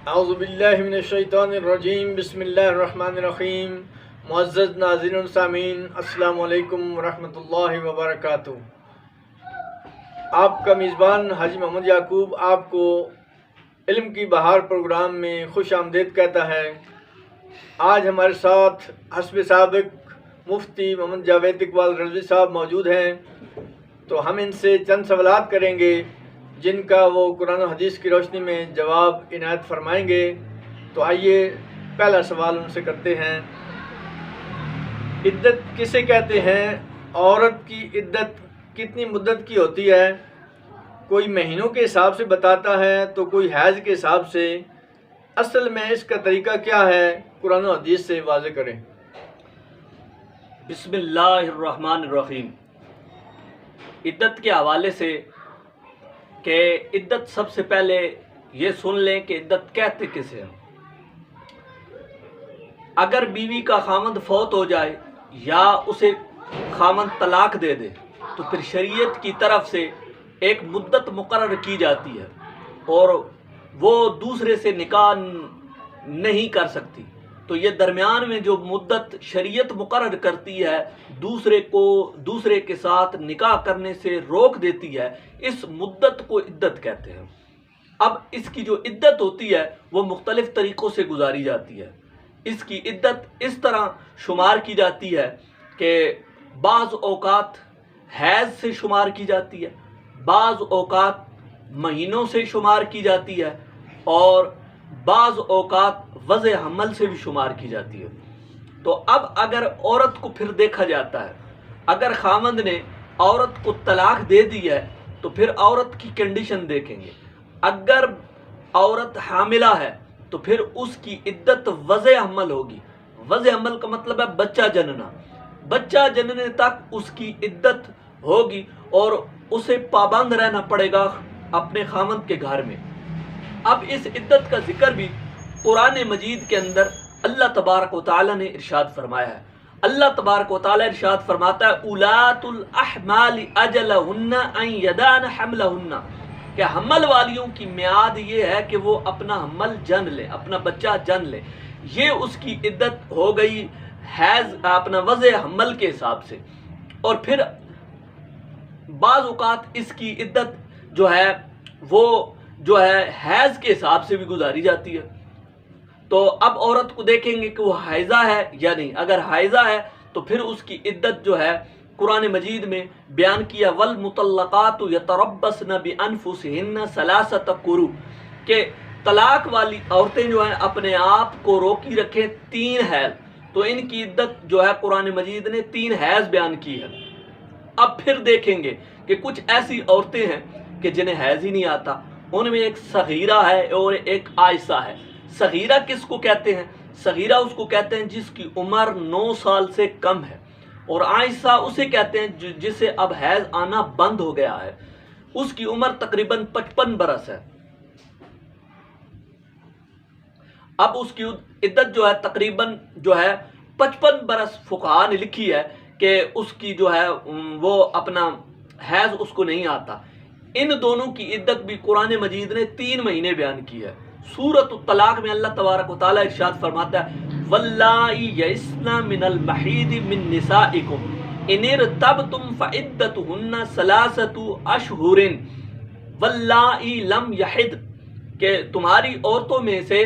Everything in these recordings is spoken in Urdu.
اعوذ باللہ من الشیطان الرجیم، بسم اللہ الرحمن الرحیم۔ معزز ناظرین و سامعین، السلام علیکم ورحمۃ اللہ وبرکاتہ۔ آپ کا میزبان حاجی محمد یعقوب آپ کو علم کی بہار پروگرام میں خوش آمدید کہتا ہے۔ آج ہمارے ساتھ حسب سابق مفتی محمد جاوید اقبال رضوی صاحب موجود ہیں، تو ہم ان سے چند سوالات کریں گے جن کا وہ قرآن و حدیث کی روشنی میں جواب عنایت فرمائیں گے۔ تو آئیے پہلا سوال ان سے کرتے ہیں۔ عدت کسے کہتے ہیں؟ عورت کی عدت کتنی مدت کی ہوتی ہے؟ کوئی مہینوں کے حساب سے بتاتا ہے تو کوئی حیض کے حساب سے۔ اصل میں اس کا طریقہ کیا ہے؟ قرآن و حدیث سے واضح کریں۔ بسم اللہ الرحمن الرحیم۔ عدت کے حوالے سے کہ عدت سب سے پہلے یہ سن لیں کہ عدت کہتے کسے ہیں۔ اگر بیوی کا خامند فوت ہو جائے یا اسے خامند طلاق دے دے تو پھر شریعت کی طرف سے ایک مدت مقرر کی جاتی ہے اور وہ دوسرے سے نکاح نہیں کر سکتی۔ تو یہ درمیان میں جو مدت شریعت مقرر کرتی ہے، دوسرے کے ساتھ نکاح کرنے سے روک دیتی ہے، اس مدت کو عدت کہتے ہیں۔ اب اس کی جو عدت ہوتی ہے وہ مختلف طریقوں سے گزاری جاتی ہے۔ اس کی عدت اس طرح شمار کی جاتی ہے کہ بعض اوقات حیض سے شمار کی جاتی ہے، بعض اوقات مہینوں سے شمار کی جاتی ہے اور بعض اوقات وضع حمل سے بھی شمار کی جاتی ہے۔ تو اب اگر عورت کو پھر دیکھا جاتا ہے، اگر خامند نے عورت کو طلاق دے دی ہے تو پھر عورت کی کنڈیشن دیکھیں گے۔ اگر عورت حاملہ ہے تو پھر اس کی عدت وضع حمل ہوگی۔ وضع حمل کا مطلب ہے بچہ جننا۔ بچہ جننے تک اس کی عدت ہوگی اور اسے پابند رہنا پڑے گا اپنے خامند کے گھر میں۔ اب اس عدت کا ذکر بھی قرآن مجید کے اندر اللہ تبارک و تعالی نے ارشاد فرمایا ہے۔ اللہ تبارک و تعالی ارشاد فرماتا ہے اولات الاحمال اجلہن ان یدان حملہن، کہ حمل والیوں کی میعاد یہ ہے کہ وہ اپنا حمل جن لے، اپنا بچہ جن لے۔ یہ اس کی عدت ہو گئی حیض اپنا وضع حمل کے حساب سے۔ اور پھر بعض اوقات اس کی عدت جو ہے وہ حیض کے حساب سے بھی گزاری جاتی ہے۔ تو اب عورت کو دیکھیں گے کہ وہ حائضہ ہے یا نہیں۔ اگر حائضہ ہے تو پھر اس کی عدت جو ہے قرآن مجید میں بیان کیا والمطلقات یتربصن بانفسہن ثلاثۃ قروء، کہ طلاق والی عورتیں جو ہیں اپنے آپ کو روکی رکھیں 3 حیض۔ تو ان کی عدت جو ہے قرآن مجید نے 3 حیض بیان کی ہے۔ اب پھر دیکھیں گے کہ کچھ ایسی عورتیں ہیں کہ جنہیں حیض ہی نہیں آتا، ان میں ایک صغیرہ ہے اور ایک عائشہ ہے۔ صغیرہ کس کو کہتے ہیں؟ صغیرہ اس کو کہتے ہیں جس کی عمر 9 سال سے کم ہے، اور عائشہ اسے کہتے ہیں جسے اب حیض آنا بند ہو گیا ہے، اس کی عمر تقریباً 55 برس ہے۔ اب اس کی عدت جو ہے تقریباً 55 برس فقہاء نے لکھی ہے کہ اس کی جو ہے وہ اپنا حیض اس کو نہیں آتا۔ ان دونوں کی عدت بھی قرآن مجید نے 3 مہینے بیان کی ہے۔ سورۃ الطلاق میں اللہ تبارک و تعالی ارشاد فرماتا ہے واللائی یئسن من المحیض من نسائکم ان ارتبتم فعدتہن ثلاثۃ اشہر واللائی لم یحض، کہ تمہاری عورتوں میں سے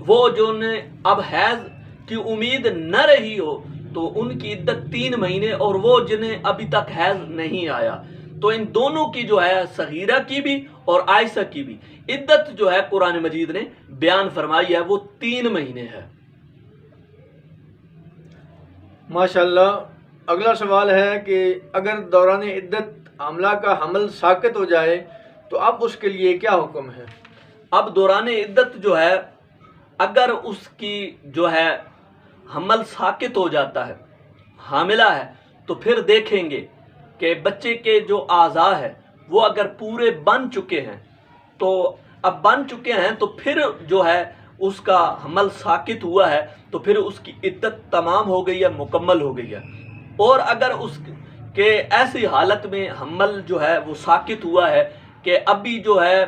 وہ جو نے اب حیض کی امید نہ رہی ہو تو ان کی عدت 3 مہینے، اور وہ جنہیں ابھی تک حیض نہیں آیا۔ تو ان دونوں کی جو ہے صغیرہ کی بھی اور عائشہ کی بھی عدت جو ہے قرآن مجید نے بیان فرمائی ہے، وہ 3 مہینے ہے۔ ماشاءاللہ۔ اگلا سوال ہے کہ اگر دوران عدت حاملہ کا حمل ساقط ہو جائے تو اب اس کے لیے کیا حکم ہے؟ اب دوران عدت جو ہے اگر اس کی جو ہے حمل ساقط ہو جاتا ہے، حاملہ ہے، تو پھر دیکھیں گے کہ بچے کے جو اعضاء ہے وہ اگر پورے بن چکے ہیں، تو اب بن چکے ہیں تو پھر جو ہے اس کا حمل ساقط ہوا ہے تو پھر اس کی عدت تمام ہو گئی ہے، مکمل ہو گئی ہے۔ اور اگر اس کے ایسی حالت میں حمل جو ہے وہ ساقط ہوا ہے کہ ابھی جو ہے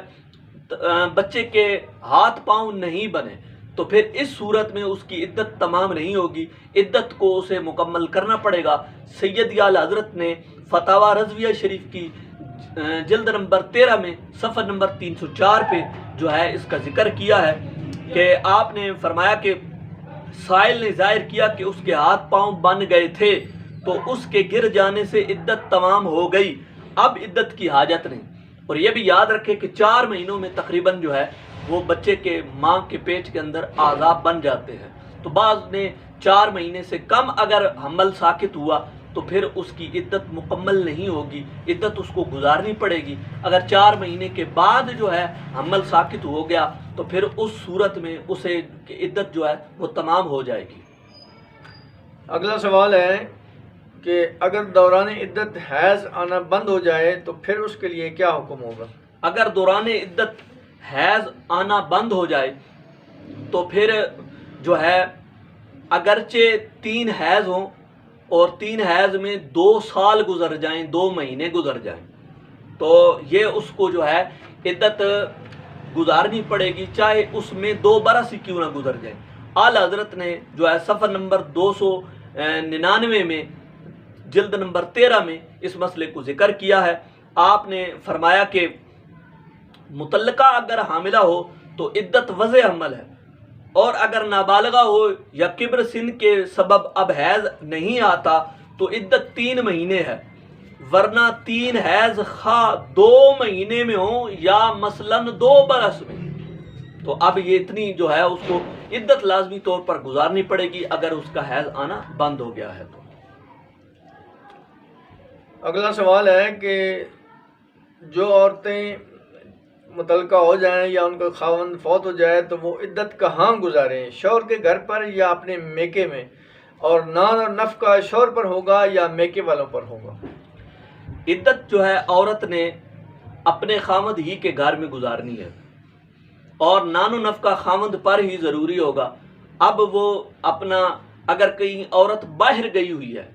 بچے کے ہاتھ پاؤں نہیں بنے تو پھر اس صورت میں اس کی عدت تمام نہیں ہوگی، عدت کو اسے مکمل کرنا پڑے گا۔ سید اعلیٰ حضرت نے فتاوی رضویہ شریف کی جلد نمبر 13 میں صفحہ نمبر 304 پہ جو ہے اس کا ذکر کیا ہے کہ آپ نے فرمایا کہ سائل نے ظاہر کیا کہ اس کے ہاتھ پاؤں بن گئے تھے تو اس کے گر جانے سے عدت تمام ہو گئی، اب عدت کی حاجت نہیں۔ اور یہ بھی یاد رکھے کہ 4 مہینوں میں تقریباً جو ہے وہ بچے کے ماں کے پیٹ کے اندر اعضاء بن جاتے ہیں، تو بعض نے 4 مہینے سے کم اگر حمل ساقط ہوا تو پھر اس کی عدت مکمل نہیں ہوگی، عدت اس کو گزارنی پڑے گی۔ اگر 4 مہینے کے بعد جو ہے حمل ساقط ہو گیا تو پھر اس صورت میں اسے عدت جو ہے وہ تمام ہو جائے گی۔ اگلا سوال ہے کہ اگر دوران عدت حیض آنا بند ہو جائے تو پھر اس کے لیے کیا حکم ہوگا؟ اگر دوران عدت حیض آنا بند ہو جائے تو پھر جو ہے اگرچہ 3 حیض ہوں اور 3 حیض میں 2 سال گزر جائیں، 2 مہینے گزر جائیں تو یہ اس کو جو ہے عدت گزارنی پڑے گی، چاہے اس میں 2 برس ہی کیوں نہ گزر جائیں۔ اعلیٰ حضرت نے جو ہے صفحہ نمبر 299 میں جلد نمبر 13 میں اس مسئلے کو ذکر کیا ہے۔ آپ نے فرمایا کہ متعلقہ اگر حاملہ ہو تو عدت وضع حمل ہے، اور اگر نابالغہ ہو یا کبر سن کے سبب اب حیض نہیں آتا تو عدت 3 مہینے ہے، ورنہ 3 حیض خواہ 2 مہینے میں ہوں یا مثلاً 2 برس میں، تو اب یہ اتنی جو ہے اس کو عدت لازمی طور پر گزارنی پڑے گی اگر اس کا حیض آنا بند ہو گیا ہے تو۔ اگلا سوال ہے کہ جو عورتیں متعلقہ ہو جائیں یا ان کا خاوند فوت ہو جائے تو وہ عدت کہاں گزاریں، شوہر کے گھر پر یا اپنے میکے میں، اور نان اور نفقہ شوہر پر ہوگا یا میکے والوں پر ہوگا؟ عدت جو ہے عورت نے اپنے خاوند ہی کے گھر میں گزارنی ہے اور نان و نفقہ خاوند پر ہی ضروری ہوگا۔ اب وہ اپنا اگر کہیں عورت باہر گئی ہوئی ہے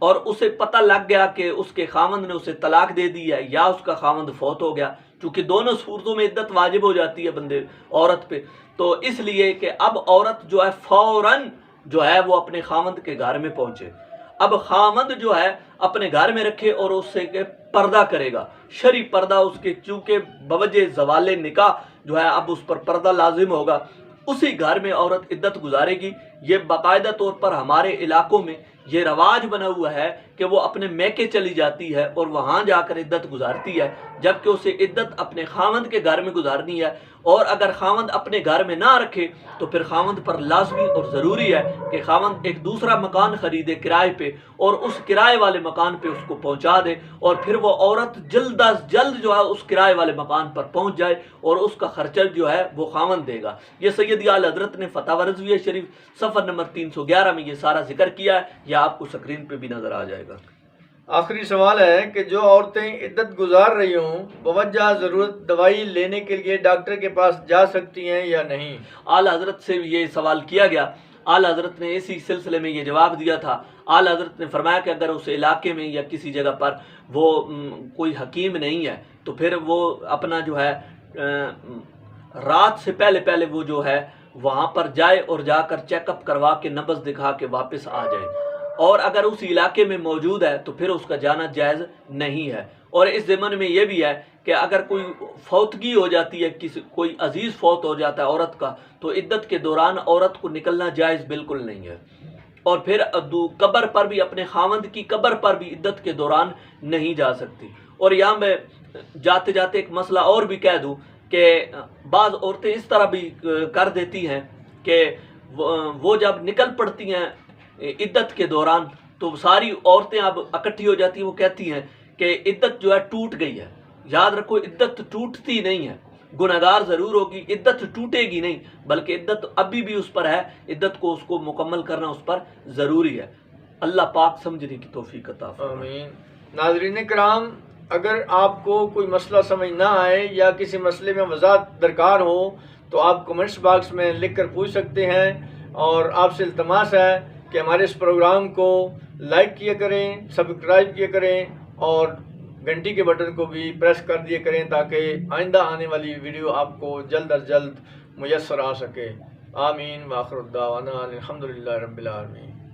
اور اسے پتہ لگ گیا کہ اس کے خاوند نے اسے طلاق دے دی ہے یا اس کا خاوند فوت ہو گیا، چونکہ دونوں صورتوں میں عدت واجب ہو جاتی ہے بندے عورت پہ، تو اس لیے کہ اب عورت جو ہے فوراً جو ہے وہ اپنے خاوند کے گھر میں پہنچے۔ اب خاوند جو ہے اپنے گھر میں رکھے اور اس سے کہ پردہ کرے گا، شرعی پردہ اس کے، چونکہ بوجہ زوال نکاح جو ہے اب اس پر پردہ لازم ہوگا، اسی گھر میں عورت عدت گزارے گی۔ یہ باقاعدہ طور پر ہمارے علاقوں میں یہ رواج بنا ہوا ہے کہ وہ اپنے میکے چلی جاتی ہے اور وہاں جا کر عدت گزارتی ہے، جبکہ اسے عدت اپنے خاوند کے گھر میں گزارنی ہے، اور اگر خاوند اپنے گھر میں نہ رکھے تو پھر خاوند پر لازمی اور ضروری ہے کہ خاوند ایک دوسرا مکان خریدے کرائے پہ اور اس کرائے والے مکان پہ اس کو پہنچا دے، اور پھر وہ عورت جلد از جلد جو ہے اس کرائے والے مکان پر پہنچ جائے اور اس کا خرچہ جو ہے وہ خاوند دے گا۔ یہ سید اعلیٰ حضرت نے فتاوی رضویہ شریف صفحہ نمبر 311 میں یہ سارا ذکر کیا ہے، یہ آپ کو اسکرین پہ بھی نظر آ جائے گا۔ آخری سوال ہے کہ جو عورتیں عدت گزار رہی ہوں بوجہ ضرورت دوائی لینے کے لیے ڈاکٹر کے پاس جا سکتی ہیں یا نہیں؟ اعلیٰ حضرت سے یہ سوال کیا گیا، اعلیٰ حضرت نے اسی سلسلے میں یہ جواب دیا تھا۔ اعلیٰ حضرت نے فرمایا کہ اگر اس علاقے میں یا کسی جگہ پر وہ کوئی حکیم نہیں ہے تو پھر وہ اپنا جو ہے رات سے پہلے وہ جو ہے وہاں پر جائے اور جا کر چیک اپ کروا کے نبض دکھا کے واپس آ جائے، اور اگر اس علاقے میں موجود ہے تو پھر اس کا جانا جائز نہیں ہے۔ اور اس ضمن میں یہ بھی ہے کہ اگر کوئی فوتگی ہو جاتی ہے، کوئی عزیز فوت ہو جاتا ہے عورت کا، تو عدت کے دوران عورت کو نکلنا جائز بالکل نہیں ہے، اور پھر قبر پر بھی، اپنے خاوند کی قبر پر بھی عدت کے دوران نہیں جا سکتی۔ اور یہاں میں جاتے جاتے ایک مسئلہ اور بھی کہہ دوں کہ بعض عورتیں اس طرح بھی کر دیتی ہیں کہ وہ جب نکل پڑتی ہیں عدت کے دوران تو ساری عورتیں اب اکٹھی ہو جاتی ہیں، وہ کہتی ہیں کہ عدت جو ہے ٹوٹ گئی ہے۔ یاد رکھو عدت ٹوٹتی نہیں ہے، گناہگار ضرور ہوگی، عدت ٹوٹے گی نہیں، بلکہ عدت ابھی بھی اس پر ہے، عدت کو اس کو مکمل کرنا اس پر ضروری ہے۔ اللہ پاک سمجھنے کی توفیق عطا فرمائے۔ آمین۔ ناظرین کرام، اگر آپ کو کوئی مسئلہ سمجھ نہ آئے یا کسی مسئلے میں وضاحت درکار ہو تو آپ کمنٹس باکس میں لکھ کر پوچھ سکتے ہیں، اور آپ سے التماس ہے کہ ہمارے اس پروگرام کو لائک کیا کریں، سبسکرائب کیا کریں اور گھنٹی کے بٹن کو بھی پریس کر دیے کریں تاکہ آئندہ آنے والی ویڈیو آپ کو جلد از جلد میسر آ سکے۔ آمین وآخر الدعوانا الحمدللہ رب العالمین۔